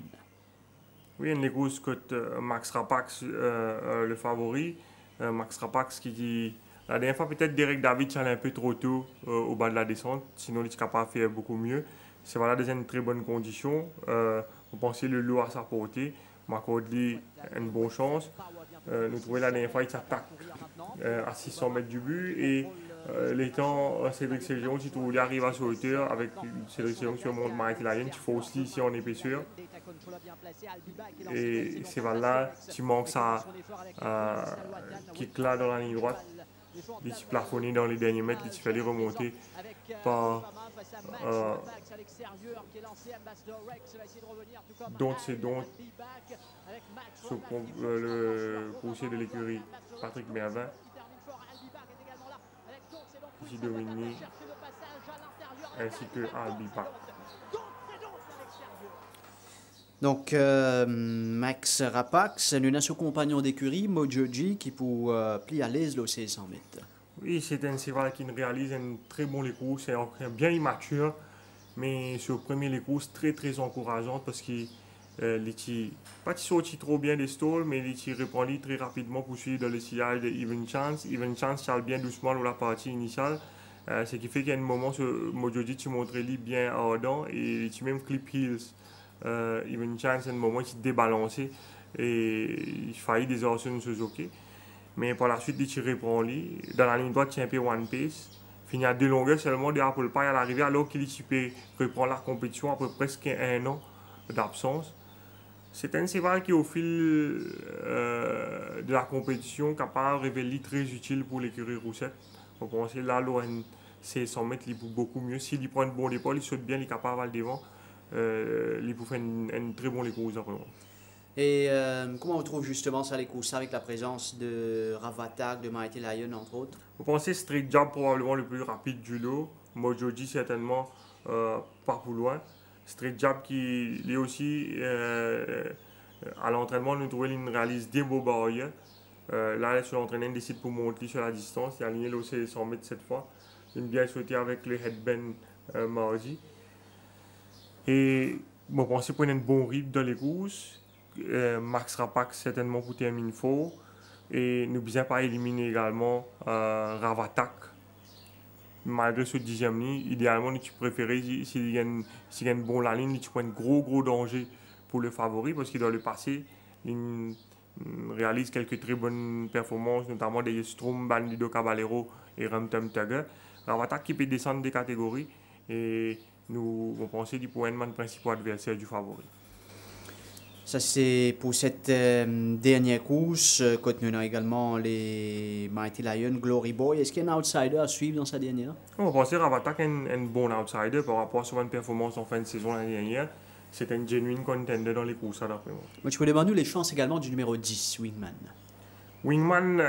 Oui, une course que Max Rapax le favori. Max Rapax qui dit la dernière fois peut-être Derek David allait un peu trop tôt au bas de la descente, sinon il est capable de faire beaucoup mieux. C'est voilà dans une très bonne condition. On pensait le lot à sa portée. M'accorde une bonne chance. Nous trouvons la dernière fois il s'attaque à 600 mètres du but et les temps Cédric Séjon, si tu voulais arriver à sa hauteur avec Cédric Séjon sur le monde Mighty Lion, tu faut aussi ici en épaisseur. Et c'est là, tu manques ça kick là dans la ligne droite. il s'est plafonné dans les derniers mètres, il fallait remonter par le coursier de l'écurie Patrick Mervin, ici Domini, ainsi que Albi Park. Donc, Max Rapax, nous avons son compagnon d'écurie, Mojoji, qui pour plier à l'aise le 600 mètres. Oui, c'est un cheval qui réalise un très bon les courses, c'est bien immature, mais sur le premier les courses très très encourageant parce qu'il n'est pas sorti trop bien des stalls, mais il reprend très rapidement pour suivre dans le sillage de Even Chance. Even Chance charle bien doucement dans la partie initiale, ce qui fait qu'il y a un moment sur Mojoji qui montre lui bien ardent et il même Clip Hills. Even Chance, à un moment, il s'est débalancé et il faillit des Orson Suzuki. Mais par la suite, il reprend lui. Dans la ligne droite, il y a un peu One Pace. Finit à 2 longueurs seulement de Apple Pie à l'arrivée, alors qu'il reprend la compétition après presque 1 an d'absence. C'est un cheval qui, au fil de la compétition, capable de révéler très utile pour l'écurie Roussette. On pense là, l'ON 600 mètres, il peut beaucoup mieux. S'il prend un bon départ, il saute bien, il est capable d'aller devant. Il peut faire un très bon courses après. Et comment on trouve justement ça les courses avec la présence de Ravatak, de Mighty Lion entre autres? Vous pensez Street Jab probablement le plus rapide du lot, Mojoji certainement pas pour loin. Street Jab qui est aussi à l'entraînement nous trouvons qu'il réalise des beaux barrières. Là sur l'entraînement il décide pour monter sur la distance, il a aligné le 100 mètres cette fois. Il a bien sauté avec le headband mardi. Et bon, pensez pour un bon rythme dans les courses. Max Rapax certainement pour terminer fort. Et nous bien pas éliminer également Ravatak. Malgré ce 10e ligne, idéalement, tu préférais, s'il y a une bonne la ligne, tu prends un gros danger pour le favori parce qu'il dans le passé, il réalise quelques très bonnes performances, notamment des Strom, Bandido Caballero et Ramtem Tugger. Ravatak qui peut descendre des catégories et nous pensons qu'il pourrait être le principal adversaire du favori. Ça, c'est pour cette dernière course. Quand nous avons également les Mighty Lion, Glory Boy. Est-ce qu'il y a un outsider à suivre dans sa dernière? On pense que Ravatak est un bon outsider par rapport à son performance en fin de saison l'année dernière. C'est un genuine contender dans les courses, d'après moi. Moi, je peux demander les chances également du numéro 10, Wingman. Wingman,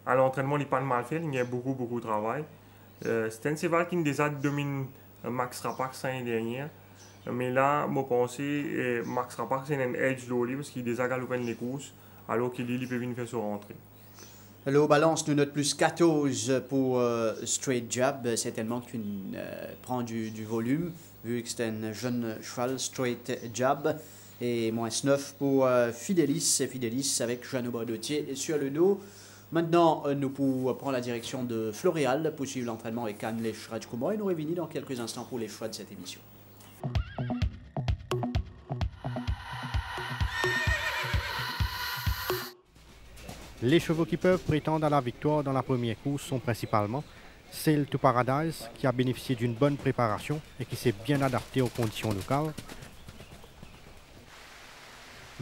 à l'entraînement, il n'est pas mal fait. Il y a beaucoup de travail. C'est un cheval qui déjà domine Max Rapax l'année dernière. Mais là, je pense que Max Rapax c'est un edge loli parce qu'il déjà galopé les courses alors qu'il peut venir faire sa rentrée. Le balance, nous note plus 14 pour Straight Jab. Certainement que tu prends du volume vu que c'est un jeune cheval Straight Jab. Et moins 9 pour Fidelis. Fidelis avec Jeannot Bardotier sur le dos. Maintenant, nous pouvons prendre la direction de Floréal pour suivre l'entraînement avec Anne Lech-Rajkumar et nous revenir dans quelques instants pour les choix de cette émission. Les chevaux qui peuvent prétendre à la victoire dans la première course sont principalement Sail to Paradise, qui a bénéficié d'une bonne préparation et qui s'est bien adapté aux conditions locales.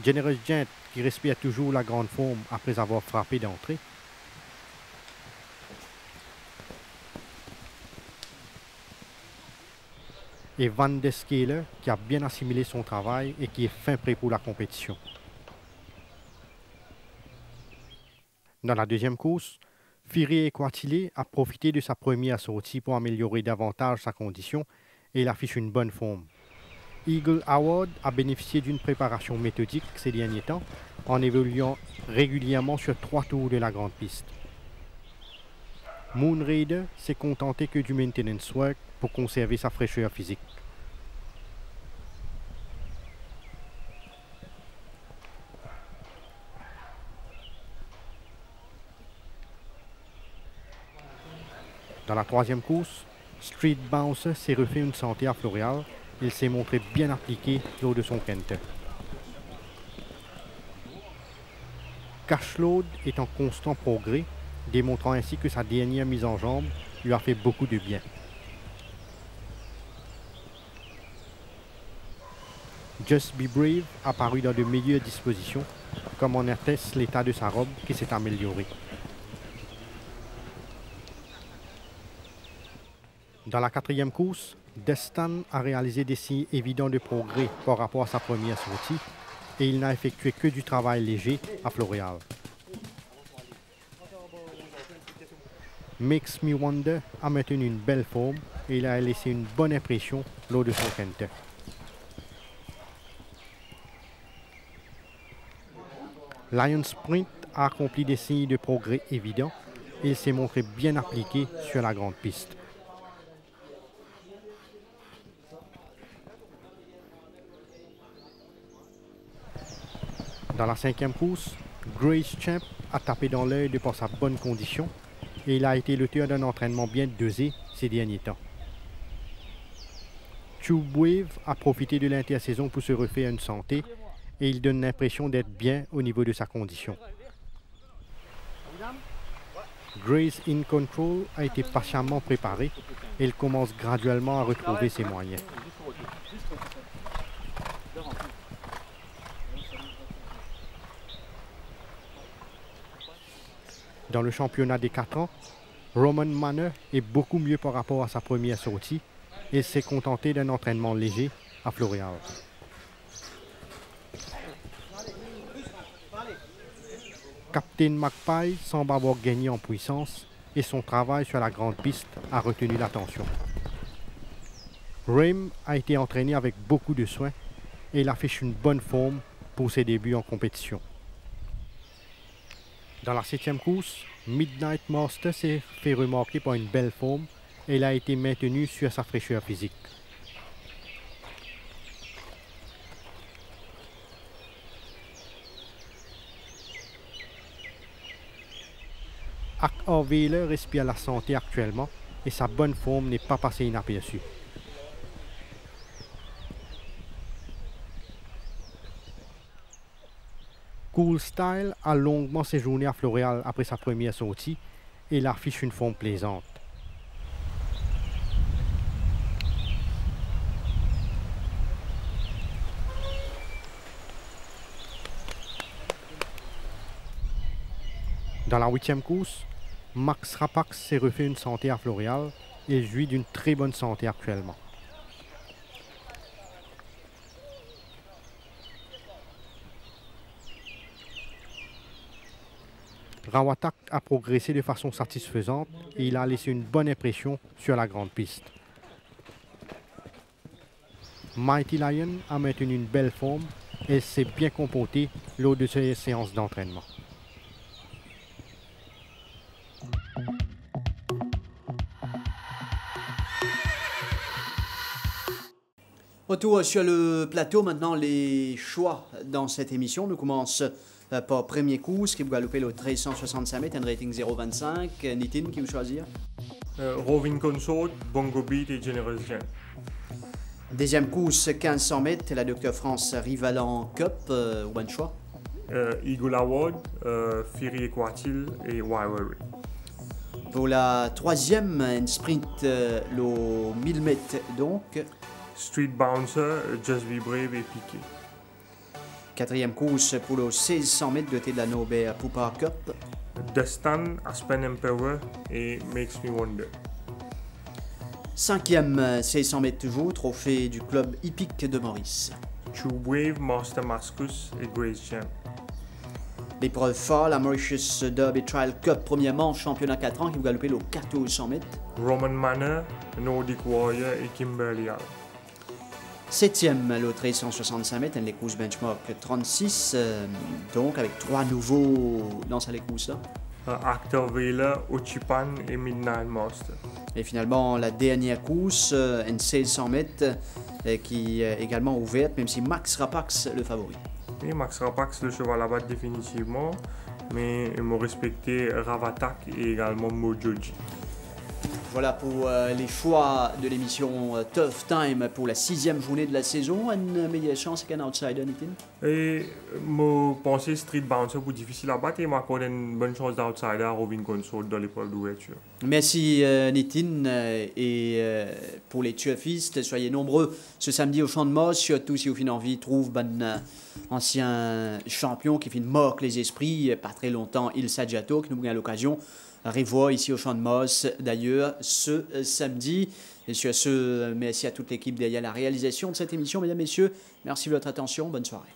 Generous Gent, qui respire toujours la grande forme après avoir frappé d'entrée. Et Van der Scaler, qui a bien assimilé son travail et qui est fin prêt pour la compétition. Dans la deuxième course, Fury Equatile a profité de sa première sortie pour améliorer davantage sa condition et il affiche une bonne forme. Eagle Award a bénéficié d'une préparation méthodique ces derniers temps en évoluant régulièrement sur 3 tours de la grande piste. Moon Raider s'est contenté que du maintenance work pour conserver sa fraîcheur physique. Dans la troisième course, Street Bouncer s'est refait une santé à Floréal. Il s'est montré bien appliqué lors de son quinte. Cashload est en constant progrès, démontrant ainsi que sa dernière mise en jambe lui a fait beaucoup de bien. Just Be Brave a paru dans de meilleures dispositions, comme en atteste l'état de sa robe qui s'est amélioré. Dans la quatrième course, Destan a réalisé des signes évidents de progrès par rapport à sa première sortie et il n'a effectué que du travail léger à Floréal. Makes Me Wonder a maintenu une belle forme et il a laissé une bonne impression lors de son quintet. Lion Sprint a accompli des signes de progrès évidents et il s'est montré bien appliqué sur la grande piste. Dans la cinquième course, Grace Champ a tapé dans l'œil de par sa bonne condition et il a été l'auteur d'un entraînement bien dosé ces derniers temps. Tube Wave a profité de l'intersaison pour se refaire une santé et il donne l'impression d'être bien au niveau de sa condition. Grace In Control a été patiemment préparé et il commence graduellement à retrouver ses moyens. Dans le championnat des 4 ans, Roman Manor est beaucoup mieux par rapport à sa première sortie et s'est contenté d'un entraînement léger à Floréal. Captain Magpie semble avoir gagné en puissance et son travail sur la grande piste a retenu l'attention. Rame a été entraîné avec beaucoup de soin et il affiche une bonne forme pour ses débuts en compétition. Dans la 7e course, Midnight Master s'est fait remarquer par une belle forme et il a été maintenu sur sa fraîcheur physique. Ak-Arvela respire la santé actuellement et sa bonne forme n'est pas passée inaperçue. Cool Style a longuement séjourné à Floréal après sa première sortie et il affiche une forme plaisante. Dans la 8e course, Max Rapax s'est refait une santé à Floréal et jouit d'une très bonne santé actuellement. Rawatak a progressé de façon satisfaisante et il a laissé une bonne impression sur la grande piste. Mighty Lion a maintenu une belle forme et s'est bien comporté lors de ses séances d'entraînement. Retour sur le plateau, maintenant les choix dans cette émission. Nous commençons par premier course qui va galoper le 1365 mètres, un rating 0,25. Nitin, qui vous choisir? Roving Consort, Bongo Beat et Generous Gen. Deuxième course, 1500 mètres, la Dr France Rivalan Cup, one choix. Eagle Award, Fury Equatil et Wiwery. Pour la troisième, un sprint, le 1000 mètres donc. Street Bouncer, Just Be Brave et Piqué. Quatrième course pour le 1600 mètres doté de la Nobel Poupa Cup. Destan, Aspen Emperor et Makes Me Wonder. Cinquième, 1600 mètres toujours, trophée du club hippique de Maurice. Tube Wave, Master Mascus et Grace Champ. L'épreuve phare, la Mauritius Derby Trial Cup, premier manche, championnat 4 ans, qui va galoper le 1400 mètres. Roman Manor, Nordic Warrior et Kimberley Hall. Septième, le 1365 mètres, les courses benchmark 36, donc avec trois nouveaux dans les courses-là. Actor Vela, Ochipan et Midnight Master. Et finalement, la dernière course, une 1600 mètres, qui est également ouverte, même si Max Rapax le favori. Et Max Rapax, le cheval à battre définitivement, mais il m'a respecté Ravatak et également Mojoji. Voilà pour les choix de l'émission Tough Time pour la 6e journée de la saison. Une meilleure chance qu'un outsider, Nitin? Et je pense que Street Bouncer est difficile à battre et m'a accordé une bonne chance d'outsider à Roving Consort dans l'épreuve d'ouverture. Merci Nitin. Et pour les turfistes, soyez nombreux ce samedi au Champ de Mosse, surtout si vous avez envie de trouver un ancien champion qui fait mordre les esprits. Pas très longtemps, Il Saggiato, qui nous a l'occasion Rivois ici au Champ de Mosse d'ailleurs ce samedi. Et sur ce, merci à toute l'équipe derrière la réalisation de cette émission, mesdames, messieurs. Merci de votre attention. Bonne soirée.